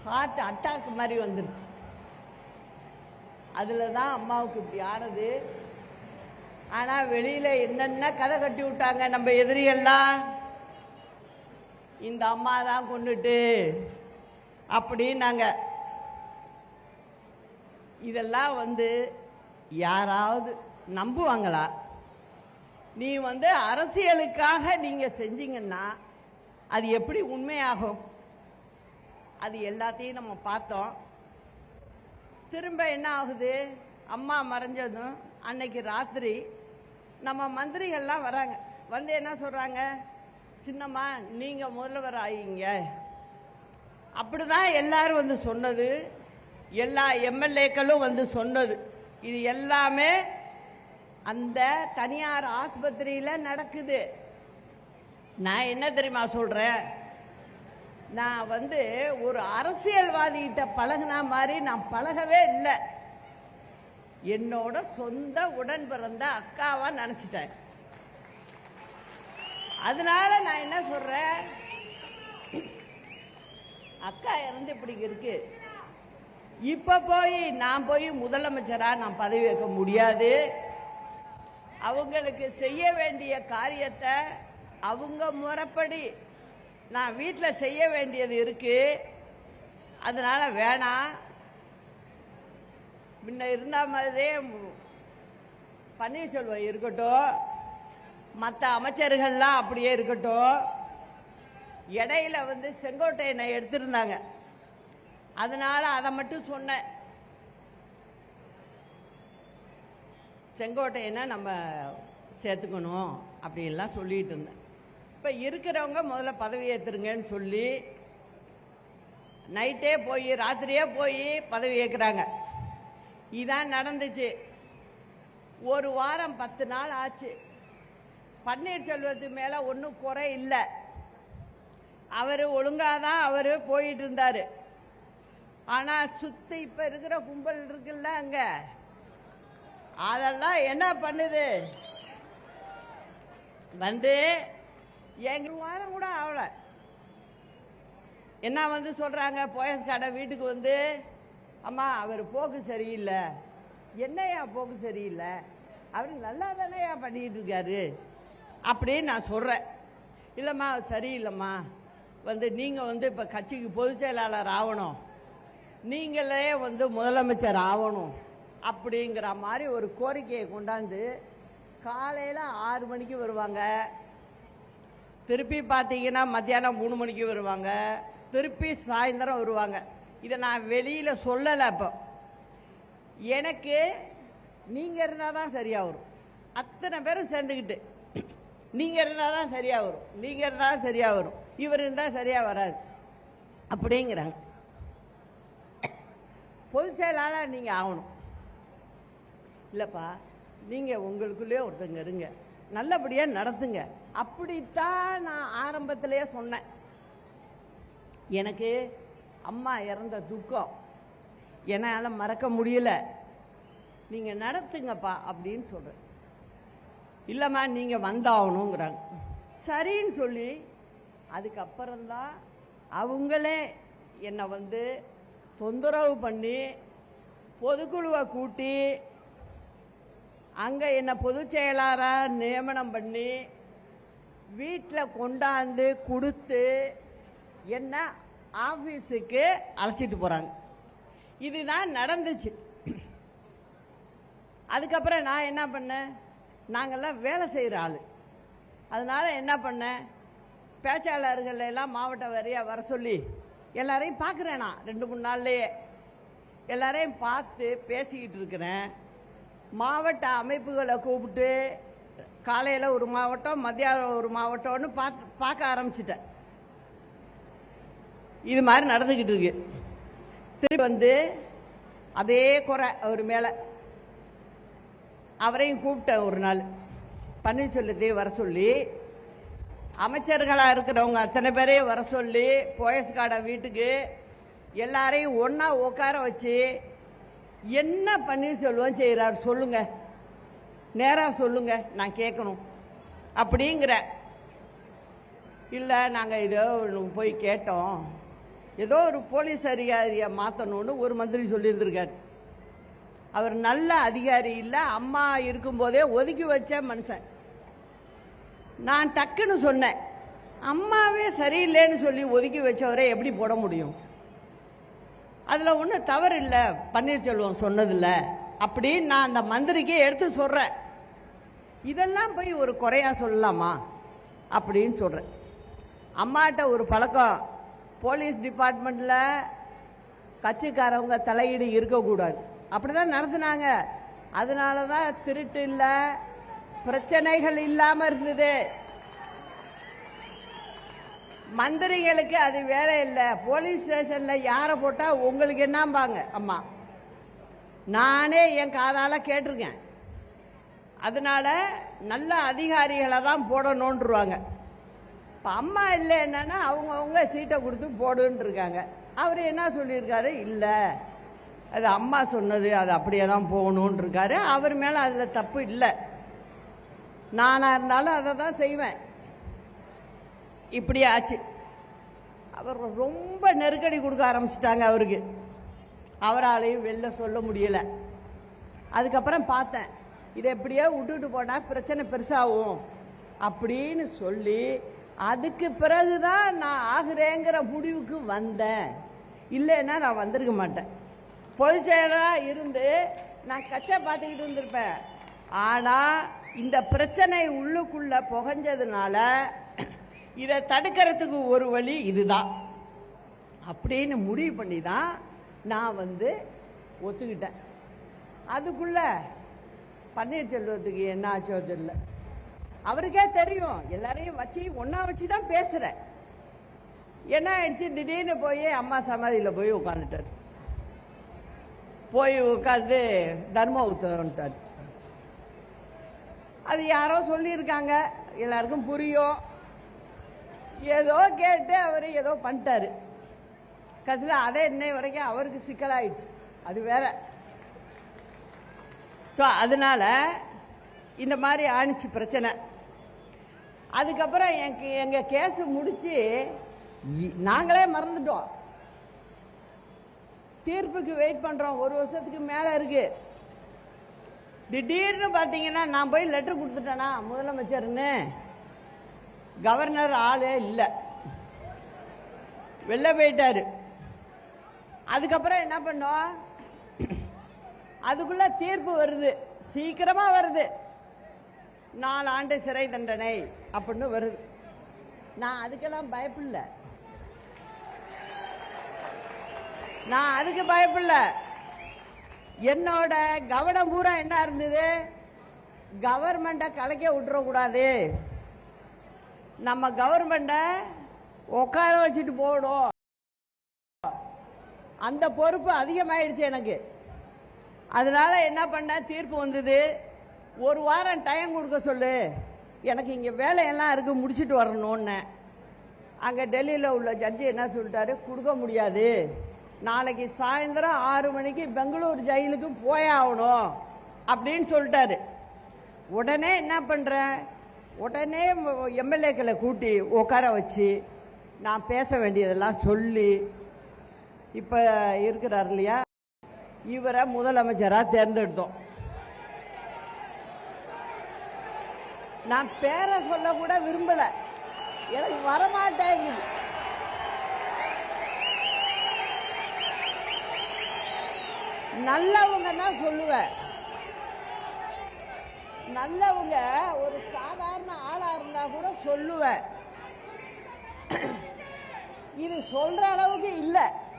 Heart attack மாதிரி வந்துருச்சு. அதில் தான் அம்மாவுக்கு இப்படி ஆனது. ஆனால் வெளியில் என்னென்ன கதை கட்டி விட்டாங்க நம்ம எதிரியெல்லாம், இந்த அம்மா தான் கொண்டுட்டு அப்படின்னாங்க. இதெல்லாம் யாராவது நம்புவாங்களா? நீ அரசியலுக்காக நீங்கள் செஞ்சீங்கன்னா அது எப்படி உண்மையாகும்? அது எல்லாத்தையும் நம்ம பார்த்தோம். திரும்ப என்ன ஆகுது? அம்மா மறைஞ்சதும் அன்னைக்கு ராத்திரி நம்ம மந்திரிகள்லாம் வராங்க. என்ன சொல்கிறாங்க? சின்னம்மா நீங்கள் முதல்வர் ஆகிங்க. அப்படி தான் எல்லாரும் சொன்னது. எல்லா எம்எல்ஏக்களும் சொன்னது. இது எல்லாமே அந்த தனியார் ஆஸ்பத்திரியில் நடக்குது. நான் என்ன தெரியுமா சொல்கிறேன்? நான் ஒரு அரசியல்வாதிகிட்ட பழகினா மாதிரி நான் பழகவே இல்லை. என்னோட சொந்த உடன் பிறந்த அக்காவா நினைச்சிட்டேன். அதனால நான் என்ன சொல்றேன், அக்கா இறந்து இப்படி இருக்கு. இப்ப நான் போய் முதலமைச்சரா நான் பதவி வைக்க முடியாது. அவங்களுக்கு செய்ய வேண்டிய காரியத்தை அவங்க முறைப்படி நான் வீட்டில் செய்ய வேண்டியது இருக்கு. அதனால வேணாம். முன்ன இருந்த மாதிரியே பன்னீர்செல்வம் இருக்கட்டும், மற்ற அமைச்சர்கள்லாம் அப்படியே இருக்கட்டும். இடையில செங்கோட்டையனை எடுத்திருந்தாங்க. அதனால அதை மட்டும் சொன்னேன். செங்கோட்டையனை நம்ம சேர்த்துக்கணும் அப்படின்லாம் சொல்லிட்டு இருந்தேன். இப்போ இருக்கிறவங்க முதல்ல பதவி ஏற்றுருங்கன்னு சொல்லி நைட்டே போய் ராத்திரியே போய் பதவி ஏற்கிறாங்க. இதான் நடந்துச்சு. ஒரு வாரம் 10 நாள் ஆச்சு. பன்னீர்செல்வத்து மேலே ஒன்றும் குறை இல்லை. அவர் ஒழுங்காக தான் அவர் போயிட்டு இருந்தார். ஆனால் சுற்றி இப்போ இருக்கிற கும்பல் இருக்குல்ல, அங்கே அதெல்லாம் என்ன பண்ணுது? எங்க வாரம் கூட ஆகல. என்ன சொல்றாங்க? போயஸ் கடை வீட்டுக்கு அம்மா அவர் போக்கு சரியில்லை. என்னையா போக்கு சரியில்லை? அவர் நல்லா தானேயா பண்ணிட்டு இருக்காரு அப்படின்னு நான் சொல்றேன். இல்லைம்மா சரியில்லைம்மா, நீங்க இப்ப கட்சிக்கு பொதுச் செயலாளர் ஆகணும், நீங்களே முதலமைச்சர் ஆகணும் அப்படிங்கிற மாதிரி ஒரு கோரிக்கையை கொண்டாந்து காலையில் 6 மணிக்கு வருவாங்க. திருப்பி பார்த்தீங்கன்னா மத்தியானம் 3 மணிக்கு வருவாங்க. திருப்பி சாயந்தரம் வருவாங்க. இதை நான் வெளியில் சொல்லலை. அப்போ எனக்கு நீங்கள் இருந்தால் தான் சரியாக வரும். அத்தனை பேரும் சேர்ந்துக்கிட்டு நீங்கள் இருந்தால் தான் சரியாக வரும், நீங்கள் இருந்தால் சரியாக வரும், இவர் இருந்தால் சரியாக வராது அப்படிங்கிறாங்க. பொதுச் செயலாளர் நீங்கள் ஆகணும். இல்லைப்பா, நீங்கள் உங்களுக்குள்ளே ஒருத்தங்க இருங்க, நல்லபடியாக நடத்துங்க. அப்படித்தான் நான் ஆரம்பத்திலேயே சொன்னேன். எனக்கு அம்மா இறந்த துக்கம் என்னால் மறக்க முடியல. நீங்கள் நடத்துங்கப்பா அப்படின்னு சொல்கிறேன். இல்லைம்மா நீங்கள் வந்தாகணுங்கிறாங்க. சரின்னு சொல்லி அதுக்கப்புறம்தான் அவங்களே என்னை தொந்தரவு பண்ணி பொதுக்குழுவை கூட்டி அங்கே என்னை பொதுச் செயலாளராக நியமனம் பண்ணி வீட்டில் கொண்டாந்து கொடுத்து என்ன ஆஃபீஸுக்கு அழைச்சிட்டு போகிறாங்க. இதுதான் நடந்துச்சு. அதுக்கப்புறம் நான் என்ன பண்ணேன், நாங்கள்லாம் வேலை செய்கிற ஆள். அதனால் என்ன பண்ணேன், பேச்சாளர்கள் எல்லாம் மாவட்ட வாரியாக வர சொல்லி எல்லாரையும் பார்க்குறேன். நான் 2-3 நாள்லேயே எல்லாரையும் பார்த்து பேசிக்கிட்டு இருக்கிறேன். மாவட்ட அமைப்புகளை கூப்பிட்டு காலையில் ஒரு மாவட்டம், மத்தியானம் ஒரு மாவட்டம்னு பார்க்க ஆரம்பிச்சிட்டேன். இது மாதிரி நடந்துக்கிட்டு இருக்கு. திருப்பி அதே குறை அவர் மேலே. அவரையும் கூப்பிட்டேன் ஒரு நாள். பன்னீர்செல்வத்தையும் வர சொல்லி, அமைச்சர்களாக இருக்கிறவங்க அத்தனை பேரையும் வர சொல்லி, போயஸ் கார்டை வீட்டுக்கு எல்லாரையும் ஒன்றா உட்கார வச்சு என்ன பன்னீர்செல்வம் செய்கிறார் சொல்லுங்க, நேராக சொல்லுங்க, நான் கேட்கணும் அப்படிங்கிற. இல்லை நாங்கள் இதோ போய் கேட்டோம், ஏதோ ஒரு போலீஸ் அதிகாரியை மாற்றணும்னு ஒரு மந்திரி சொல்லியிருந்திருக்காரு. அவர் நல்ல அதிகாரி இல்லை, அம்மா இருக்கும்போதே ஒதுக்கி வச்ச மனுஷன். நான் டக்குன்னு சொன்னேன், அம்மாவே சரியில்லைன்னு சொல்லி ஒதுக்கி வச்சவரை எப்படி போட முடியும்? அதில் ஒன்றும் தவறு இல்லை பன்னீர்செல்வம் சொன்னதில்ல அப்படின்னு நான் அந்த மந்திரிக்கே எடுத்து சொல்கிறேன். இதெல்லாம் போய் ஒரு குறையா சொல்லலாமா அப்படின்னு சொல்கிறேன். அம்மாட்ட ஒரு பழக்கம், போலீஸ் டிபார்ட்மெண்ட்டில் கட்சிக்காரவங்க தலையீடு இருக்கக்கூடாது, அப்படி தான் நடத்துனாங்க. அதனால தான் திருட்டு இல்லை, பிரச்சனைகள் இல்லாமல் இருந்தது. மந்திரிகளுக்கு அது வேலை இல்லை. போலீஸ் ஸ்டேஷனில் யாரை போட்டால் உங்களுக்கு என்னம்பாங்க அம்மா, நானே என் காதால் கேட்டிருக்கேன். அதனால நல்ல அதிகாரிகளை தான் போடணுன்றுவாங்க. இப்போ அம்மா இல்லை என்னன்னா அவங்கவுங்க சீட்டை கொடுத்து போடுன்னு இருக்காங்க. அவர் என்ன சொல்லியிருக்காரு, இல்லை அது அம்மா சொன்னது, அது அப்படியே தான் போகணுன்னு இருக்காரு. அவர் மேலே அதில் தப்பு இல்லை. நானாக இருந்தாலும் அதை தான் செய்வேன். இப்படி ஆச்சு. அவர் ரொம்ப நெருக்கடி கொடுக்க ஆரம்பிச்சிட்டாங்க அவருக்கு. அவராலையும் வெளில சொல்ல முடியலை. அதுக்கப்புறம் பார்த்தேன், இதை எப்படியோ விட்டுட்டு போனால் பிரச்சனை பெருசாகும் அப்படின்னு சொல்லி அதுக்கு பிறகுதான் நான் ஆகிறேங்கிற முடிவுக்கு வந்தேன். இல்லைன்னா நான் வந்திருக்க மாட்டேன். பொதுச் செயலாளராக இருந்து நான் கச்சை பார்த்துக்கிட்டு இருந்திருப்பேன். ஆனால் இந்த பிரச்சனை உள்ளுக்குள்ள புகஞ்சதுனால இதை தடுக்கிறதுக்கு ஒரு வழி இதுதான் அப்படின்னு முடிவு பண்ணி தான் நான் ஒத்துக்கிட்டேன். அதுக்குள்ள பன்னீர்செல்வத்துக்கு என்ன ஆச்சோ தெரியல. அவருக்கே தெரியும், எல்லாரையும் வச்சு ஒன்னா வச்சு தான் பேசுறேன். என்ன ஆயிடுச்சு, திடீர்னு போய் அம்மா சமாதியில் போய் உட்காந்துட்டார். போய் உட்காந்து தர்ம உத்தரவுட்டார். அது யாரோ சொல்லியிருக்காங்க, எல்லாருக்கும் புரியும். ஏதோ கேட்டு அவர் ஏதோ பண்ணிட்டாரு. கடைசியில் அதே இன்னை வரைக்கும் அவருக்கு சிக்கலாயிடுச்சு. அது வேற. ஸோ அதனால இந்த மாதிரி ஆணிச்சு பிரச்சனை. அதுக்கப்புறம் எங்கள் கேஸ் முடிச்சு நாங்களே மறந்துட்டோம். தீர்ப்புக்கு வெயிட் பண்ணுறோம். 1 வருஷத்துக்கு மேலே இருக்கு. திடீர்னு பார்த்தீங்கன்னா நான் போய் லெட்டர் கொடுத்துட்டேனா முதலமைச்சர்னு, கவர்னர் ஆளே இல்லை, வெளில போயிட்டாரு. அதுக்கப்புறம் என்ன பண்ணோம், அதுக்குள்ள தீர்ப்பு வருது, சீக்கிரமா வருது, 4 ஆண்டு சிறை தண்டனை அப்படின்னு வருது. நான் அதுக்கெல்லாம் பயப்படல. நான் அதுக்கு பயப்படல. என்னோட கவனம் பூரா என்ன இருந்தது, கவர்மெண்ட்டை கலைக்க விட்டுறக்கூடாது, நம்ம கவர்மெண்ட்டை உட்கார வச்சுட்டு போகணும். அந்த பொறுப்பு அதிகமாயிடுச்சு எனக்கு. அதனால என்ன பண்ண, தீர்ப்பு வந்தது, 1 வாரம் டைம் கொடுக்க சொல்லு, எனக்கு இங்கே வேலையெல்லாம் இருக்கு, முடிச்சுட்டு வரணும்னு. அங்கே டெல்லியில் உள்ள ஜட்ஜி என்ன சொல்லிட்டாரு, கொடுக்க முடியாது, நாளைக்கு சாயந்தரம் 6 மணிக்கு பெங்களூர் ஜெயிலுக்கு போயாகணும் அப்படின்னு சொல்லிட்டாரு. உடனே என்ன பண்ணுறேன், உடனே எம்எல்ஏக்களை கூட்டி உட்கார வச்சு நான் பேச வேண்டியதெல்லாம் சொல்லி, இப்போ இருக்கிறார் இல்லையா, இவரை முதலமைச்சராக தேர்ந்தெடுத்தோம். நான் பேரை சொல்ல கூட விரும்பல, எனக்கு வரமாட்டேங்குது. நல்லவங்கன்னா சொல்லுவேன், நல்லவங்க ஒரு சாதாரண ஆளா இருந்தா கூட சொல்லுவேன். இது சொல்ற அளவுக்கு இல்லை.